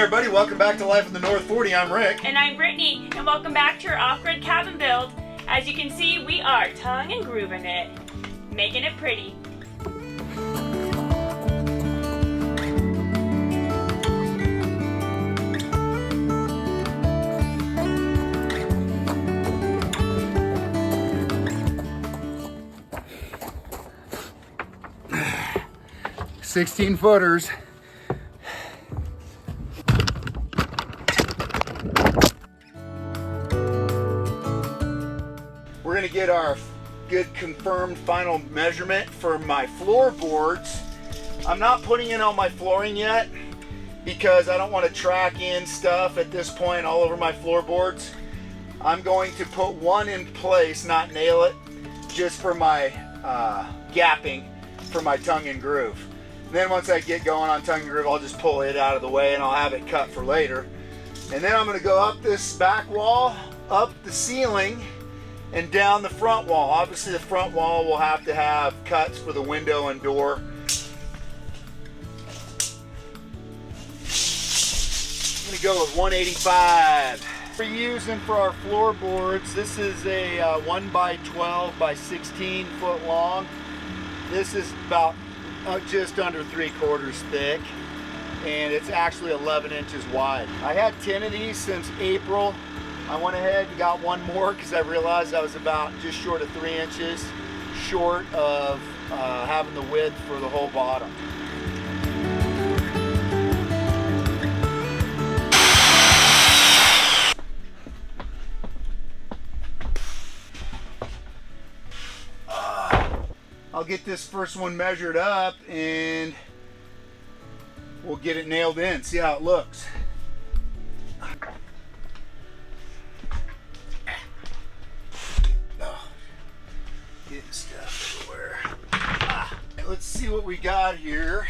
everybody, welcome back to Life in the North 40. I'm Rick. And I'm Brittany, and welcome back to our off-grid cabin build. As you can see, we are tongue and grooving it, making it pretty. $16-footers. We're going to get our good confirmed final measurement for my floorboards. I'm not putting in all my flooring yet because I don't want to track in stuff at this point all over my floorboards. I'm going to put one in place, not nail it, just for my gapping for my tongue and groove. Then once I get going on tongue and groove, I'll just pull it out of the way and I'll have it cut for later. And then I'm going to go up this back wall, up the ceiling, and down the front wall. Obviously the front wall will have to have cuts for the window and door. I'm going to go with 185. We're using for our floorboards, this is a 1x12 by 16 foot long. This is about just under 3/4 thick, and it's actually 11 inches wide. I had 10 of these since April. I went ahead and got one more because I realized I was about just short of 3 inches short of having the width for the whole bottom. I'll get this first one measured up and we'll get it nailed in, see how it looks. Oh, getting stuff everywhere. Let's see what we got here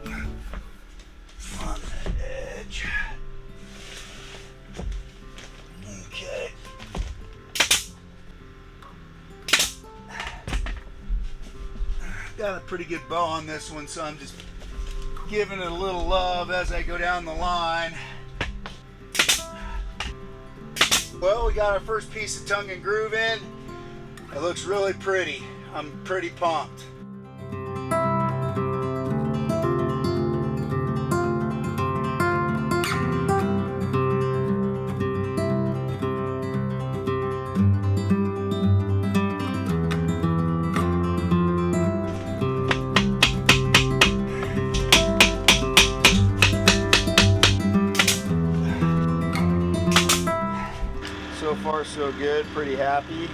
on the edge. Okay. Got a pretty good bow on this one, so I'm just giving it a little love as I go down the line. Well, we got our first piece of tongue and groove in. It looks really pretty. I'm pretty pumped. So far so good, pretty happy.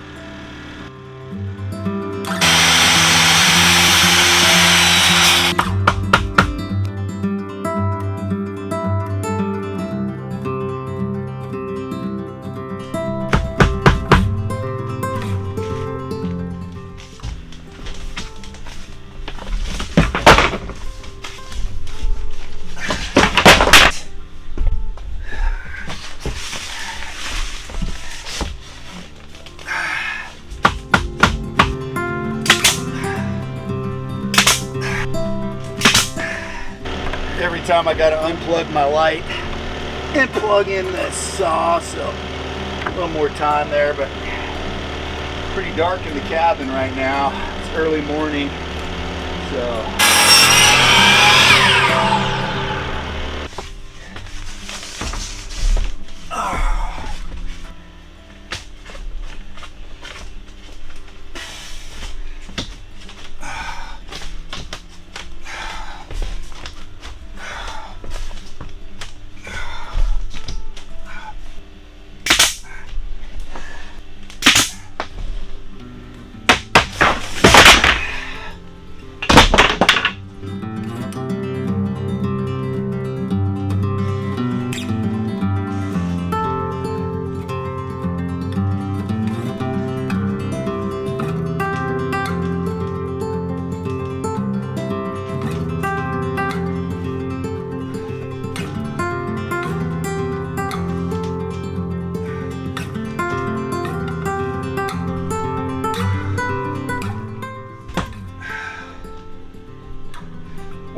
Every time I gotta unplug my light and plug in this saw, so a little more time there, but pretty dark in the cabin right now. It's early morning, so.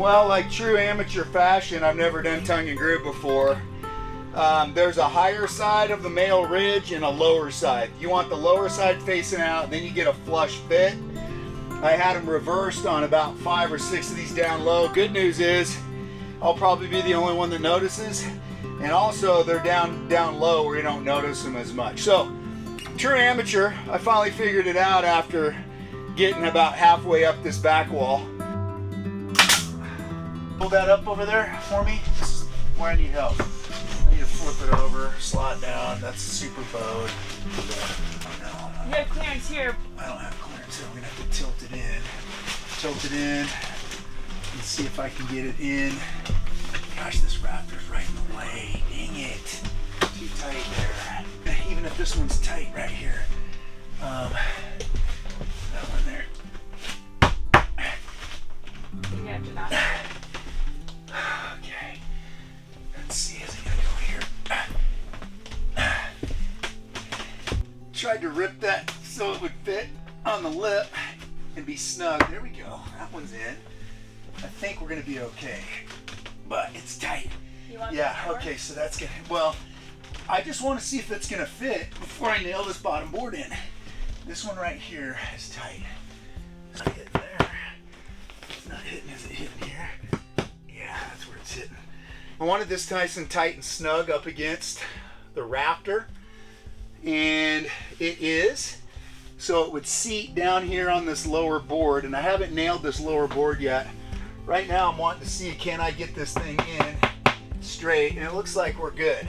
Well, like true amateur fashion, I've never done tongue and groove before. There's a higher side of the male ridge and a lower side. You want the lower side facing out, then you get a flush fit. I had them reversed on about 5 or 6 of these down low. Good news is I'll probably be the only one that notices, and also they're down low where you don't notice them as much. So true amateur, I finally figured it out after getting about halfway up this back wall. Pull that up over there for me. This is where I need help. I need to flip it over, slide down. That's super bowed. You have clearance here. I don't have clearance here. We're gonna have to tilt it in. Tilt it in. And see if I can get it in. Gosh, this raptor's right in the way. Dang it. Too tight there. Even if this one's tight right here. That one there. You have to knock it. Okay. Let's see, is it gonna go here? Tried to rip that so it would fit on the lip and be snug. There we go. That one's in. I think we're gonna be okay. But it's tight. You want Yeah, okay, so that's gonna, well, I just want to see if it's gonna fit before I nail this bottom board in. This one right here is tight. It's not hitting there. It's not hitting, is it hitting here? Yeah, that's where it's hitting. I wanted this nice and tight and snug up against the rafter, and it is. So it would seat down here on this lower board, and I haven't nailed this lower board yet. Right now I'm wanting to see, can I get this thing in straight, and it looks like we're good.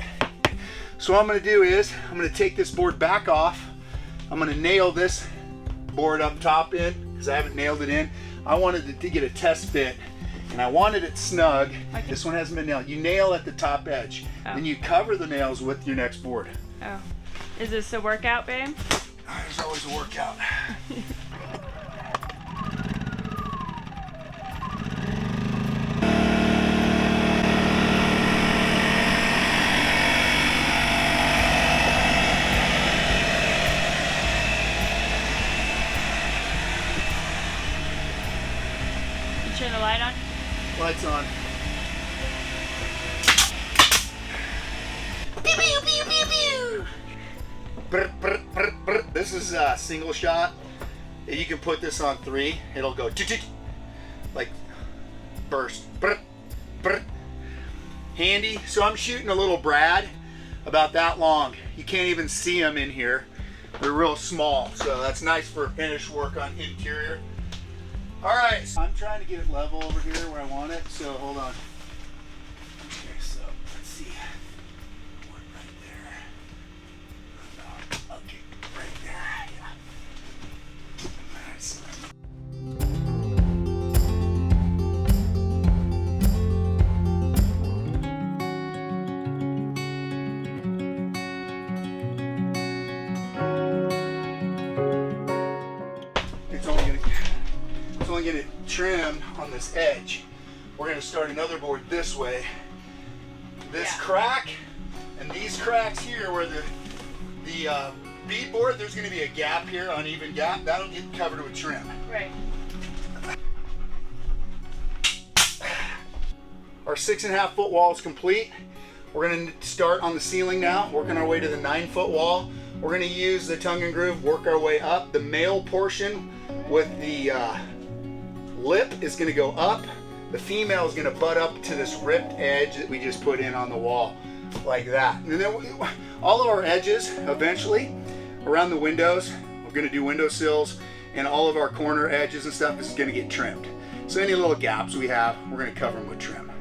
So what I'm gonna do is, I'm gonna take this board back off. I'm gonna nail this board up top in, because I haven't nailed it in. I wanted to get a test fit, and I wanted it snug. Okay. This one hasn't been nailed. You nail at the top edge, and you cover the nails with your next board. Oh. Is this a workout, babe? There's always a workout. Turn the light on. Lights on. Pew, pew, pew, pew, pew. Brr, brr, brr, brr. This is a single shot. You can put this on 3. It'll go like burst. Brr, brr. Handy. So I'm shooting a little Brad about that long. You can't even see them in here. They're real small, so that's nice for finish work on interior. All right, so I'm trying to get it level over here where I want it, so hold on. Okay, so let's see. One right there. Okay, right there, yeah. All right, so it's only going to trim on this edge. We're going to start another board this way. This crack and these cracks here where the bead board, there's going to be a gap here, uneven gap. That'll get covered with trim. Right. Our 6.5 foot wall is complete. We're going to start on the ceiling now, working our way to the 9 foot wall. We're going to use the tongue and groove, work our way up. The male portion with the lip is going to go up. The female is going to butt up to this ripped edge that we just put in on the wall, like that. And then all of our edges, eventually, around the windows, we're going to do windowsills, and all of our corner edges and stuff is going to get trimmed. So any little gaps we have, we're going to cover them with trim.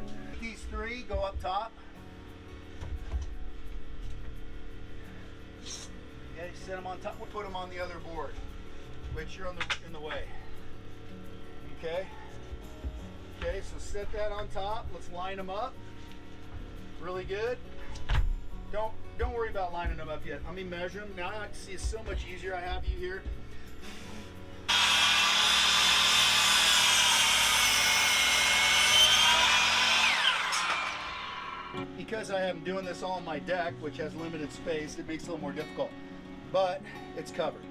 These 3 go up top. Okay, set them on top. We'll put them on the other board, which you're in the way. Okay. Okay, so set that on top. Let's line them up. Really good. Don't worry about lining them up yet. Let me measure them. Now I can see it's so much easier. I have you here. Because I am doing this all on my deck, which has limited space, it makes it a little more difficult. But it's covered.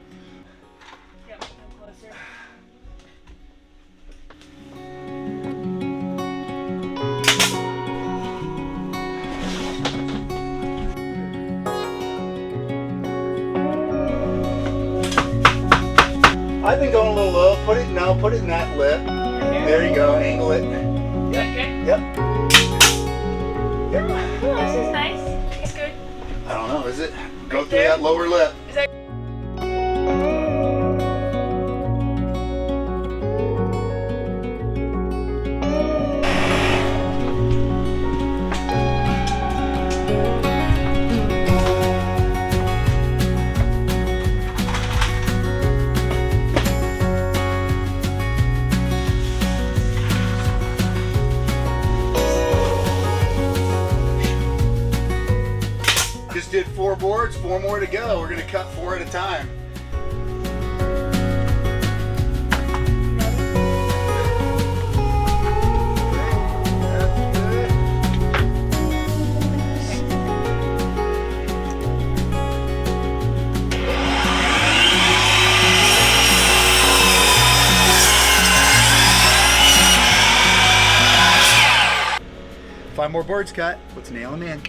Yep, come closer. I've been going a little low. Put it in that lip. There you go. Angle it. Yep. Yep. Oh, this is nice. It's good. I don't know, is it? Go Right through there? that lower lip. Is that Just did 4 boards, 4 more to go. We're gonna cut 4 at a time. Five more boards cut. Let's nail them in.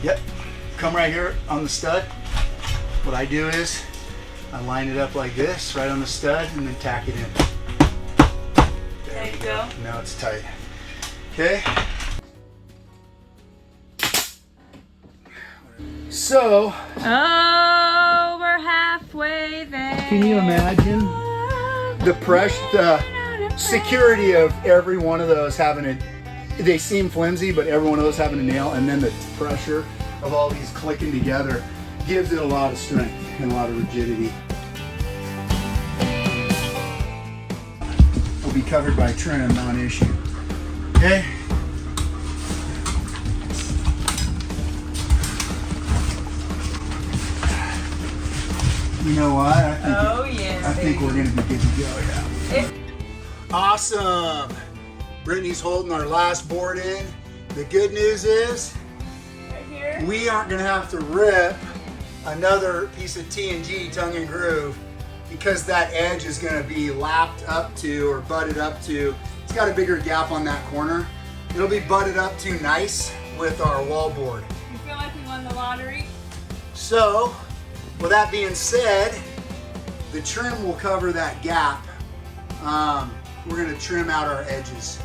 Yep. Come right here on the stud. What I do is I line it up like this, right on the stud, and then tack it in. There you go. Now it's tight. Okay. So, Oh, we're halfway there. can you imagine the pressure, the security of every one of those having a, they seem flimsy, but every one of those having a nail, and then the pressure of all these clicking together gives it a lot of strength and a lot of rigidity. Will be covered by trim, non-issue. Okay. You know what? I think we're gonna be good to go. Yeah. Awesome. Brittany's holding our last board in. The good news is Right here. we aren't gonna have to rip another piece of T&G tongue and groove because that edge is gonna be lapped up to or butted up to. It's got a bigger gap on that corner. It'll be butted up to nice with our wall board. You feel like we won the lottery? So, with that being said, the trim will cover that gap. We're gonna trim out our edges.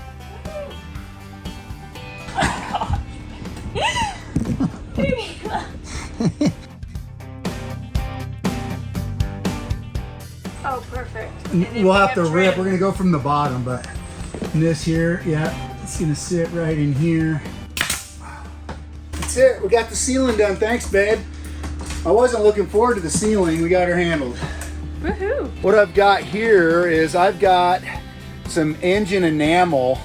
Oh, perfect. And then We'll we have to rip. trim. We're gonna go from the bottom, but this here, yeah, it's gonna sit right in here. That's it. We got the ceiling done. Thanks, babe. I wasn't looking forward to the ceiling. We got her handled. Woohoo! What I've got here is I've got some engine enamel.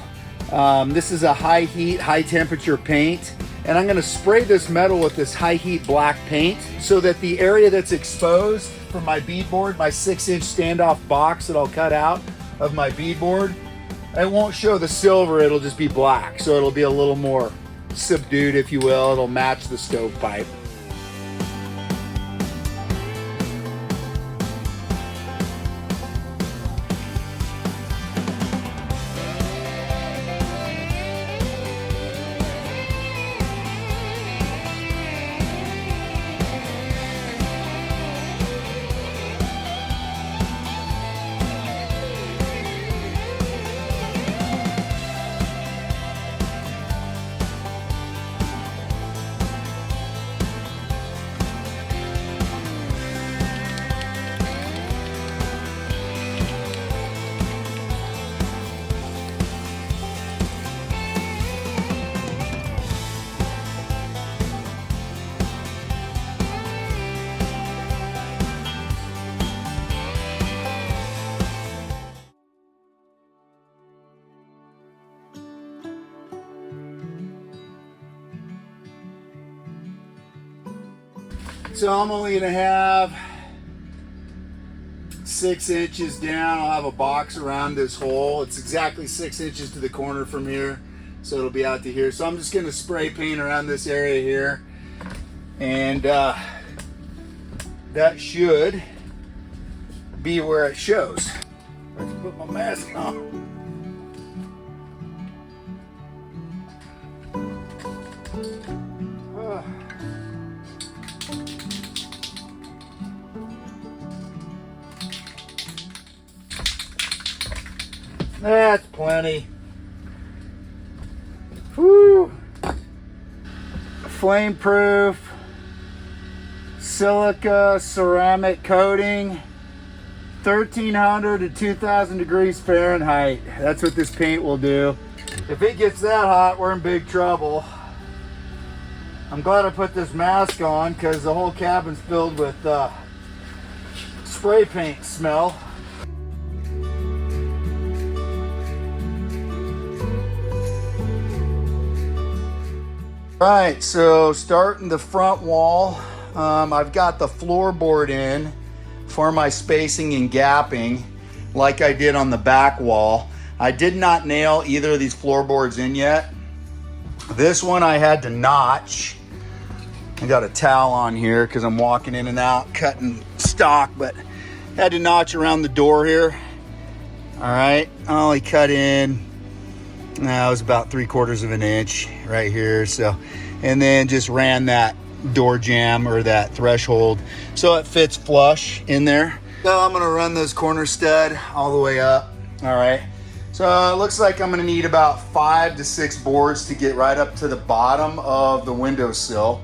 This is a high heat, high temperature paint. And I'm gonna spray this metal with this high heat black paint so that the area that's exposed from my beadboard, my 6-inch standoff box that I'll cut out of my beadboard, it won't show the silver, it'll just be black. So it'll be a little more subdued, if you will. It'll match the stovepipe. So I'm only gonna have 6 inches down. I'll have a box around this hole. It's exactly 6 inches to the corner from here, so it'll be out to here. So I'm just gonna spray paint around this area here, and that should be where it shows. Let's put my mask on. That's plenty. Whew. Flame proof silica ceramic coating, 1300 to 2000 degrees Fahrenheit. That's what this paint will do. If it gets that hot, we're in big trouble. I'm glad I put this mask on because the whole cabin's filled with spray paint smell. Right, so starting the front wall, I've got the floorboard in for my spacing and gapping like I did on the back wall. I did not nail either of these floorboards in yet. This one I had to notch. I got a towel on here because I'm walking in and out cutting stock, but had to notch around the door here. All right, I only cut in, it was about 3/4 of an inch right here. So, and then just ran that door jamb or that threshold so it fits flush in there. So I'm gonna run this corner stud all the way up. All right, so it looks like I'm gonna need about 5 to 6 boards to get right up to the bottom of the windowsill.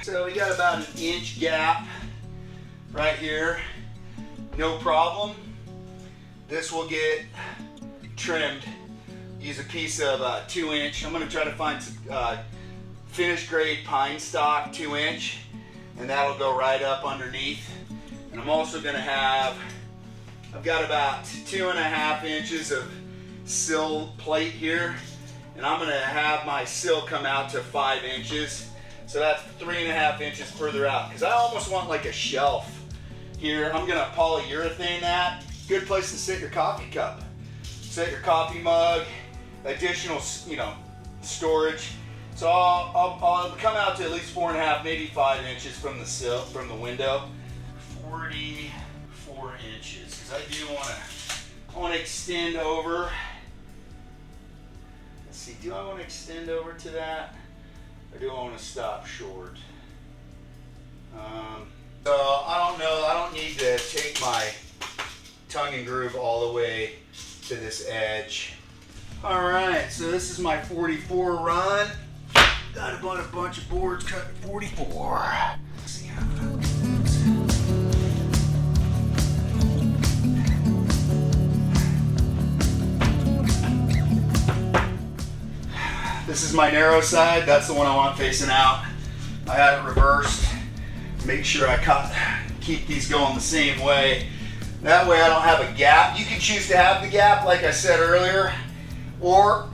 So we got about an inch gap right here, no problem. This will get trimmed. Use a piece of 2 inch. I'm gonna try to find some finished grade pine stock 2 inch, and that'll go right up underneath. And I'm also gonna have, I've got about 2.5 inches of sill plate here, and I'm gonna have my sill come out to 5 inches. So that's 3.5 inches further out, because I almost want like a shelf here. I'm gonna polyurethane that. Good place to sit your coffee cup, set your coffee mug, additional, storage. So I'll come out to at least 4.5, maybe 5 inches from the sill, from the window. 44 inches, because I do want to extend over. Let's see, do I want to extend over to that? Or do I want to stop short? So I don't know. I don't need to take my tongue and groove all the way to this edge. All right, so this is my 44 run. Got about a bunch of boards cut at 44. Let's see how that looks. This is my narrow side. That's the one I want facing out. I had it reversed. Make sure I keep these going the same way. That way I don't have a gap. You can choose to have the gap, like I said earlier, or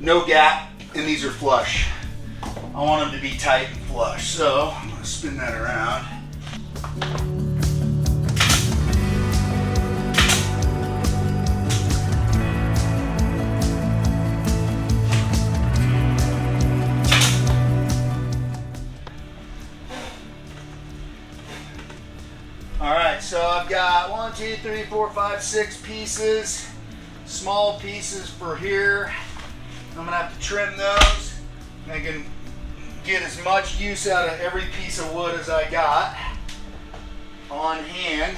no gap, and these are flush. I want them to be tight and flush. So I'm gonna spin that around. So I've got 1, 2, 3, 4, 5, 6 pieces, small pieces for here. I'm gonna have to trim those. I can get as much use out of every piece of wood as I got on hand.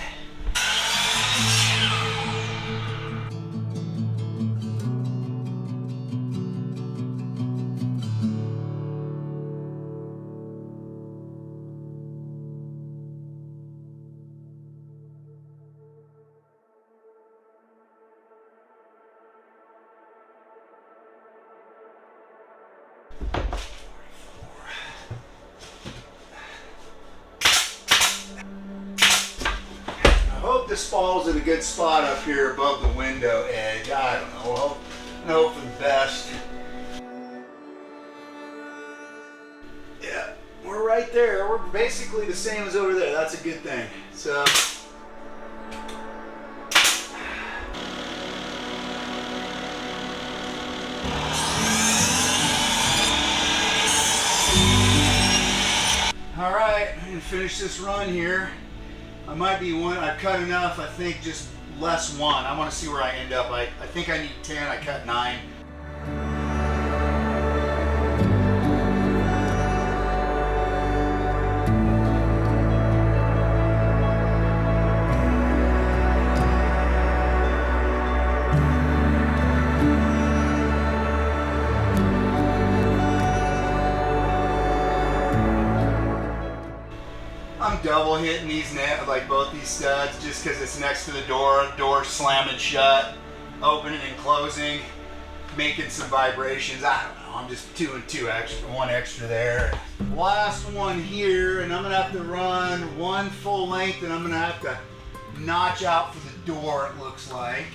this falls at a good spot up here above the window edge. I don't know. I hope for the best. Yeah, we're right there. We're basically the same as over there. That's a good thing. So. All right, I'm gonna finish this run here. I might be one, I've cut enough, I think just less one. I wanna see where I end up. I think I need 10, I cut 9. I'm double hitting these like both these studs just because it's next to the door slamming shut, opening and closing, making some vibrations. I don't know, I'm just doing one extra there. Last one here, and I'm gonna have to run one full length, and I'm gonna have to notch out for the door, it looks like.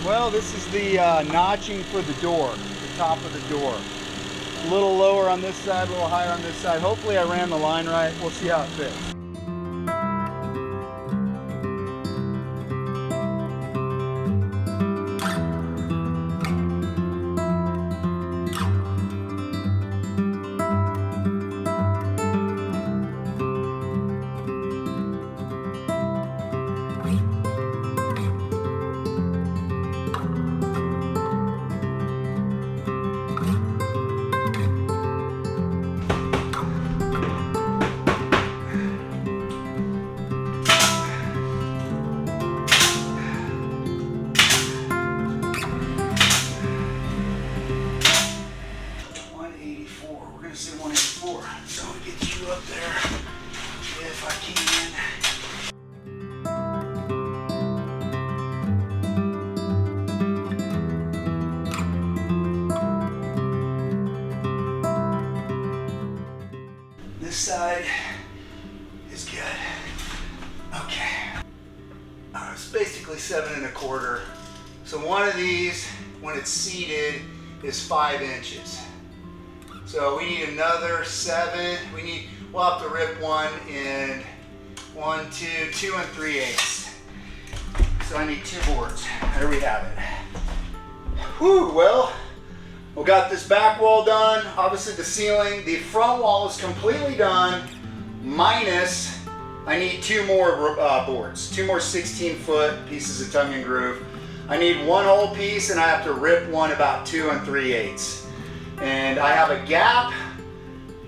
Well, this is the notching for the door, the top of the door. A little lower on this side, a little higher on this side. Hopefully I ran the line right. We'll see how it fits. So I'll get you up there if I can. This side is good. Okay. It's basically 7 1/4. So one of these, when it's seated, is 5 inches. So we need another 7. We'll have to rip one in 1, 2 3/8. So I need 2 boards. There we have it. Whew, well, we got this back wall done. Obviously the ceiling, the front wall is completely done, minus I need 2 more boards, 2 more 16-foot pieces of tongue and groove. I need one whole piece, and I have to rip one about 2 3/8. And I have a gap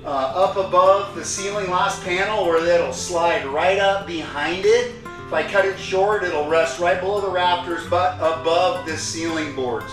up above the ceiling last panel where that'll slide right up behind it. If I cut it short, it'll rest right below the rafters, but above the ceiling boards.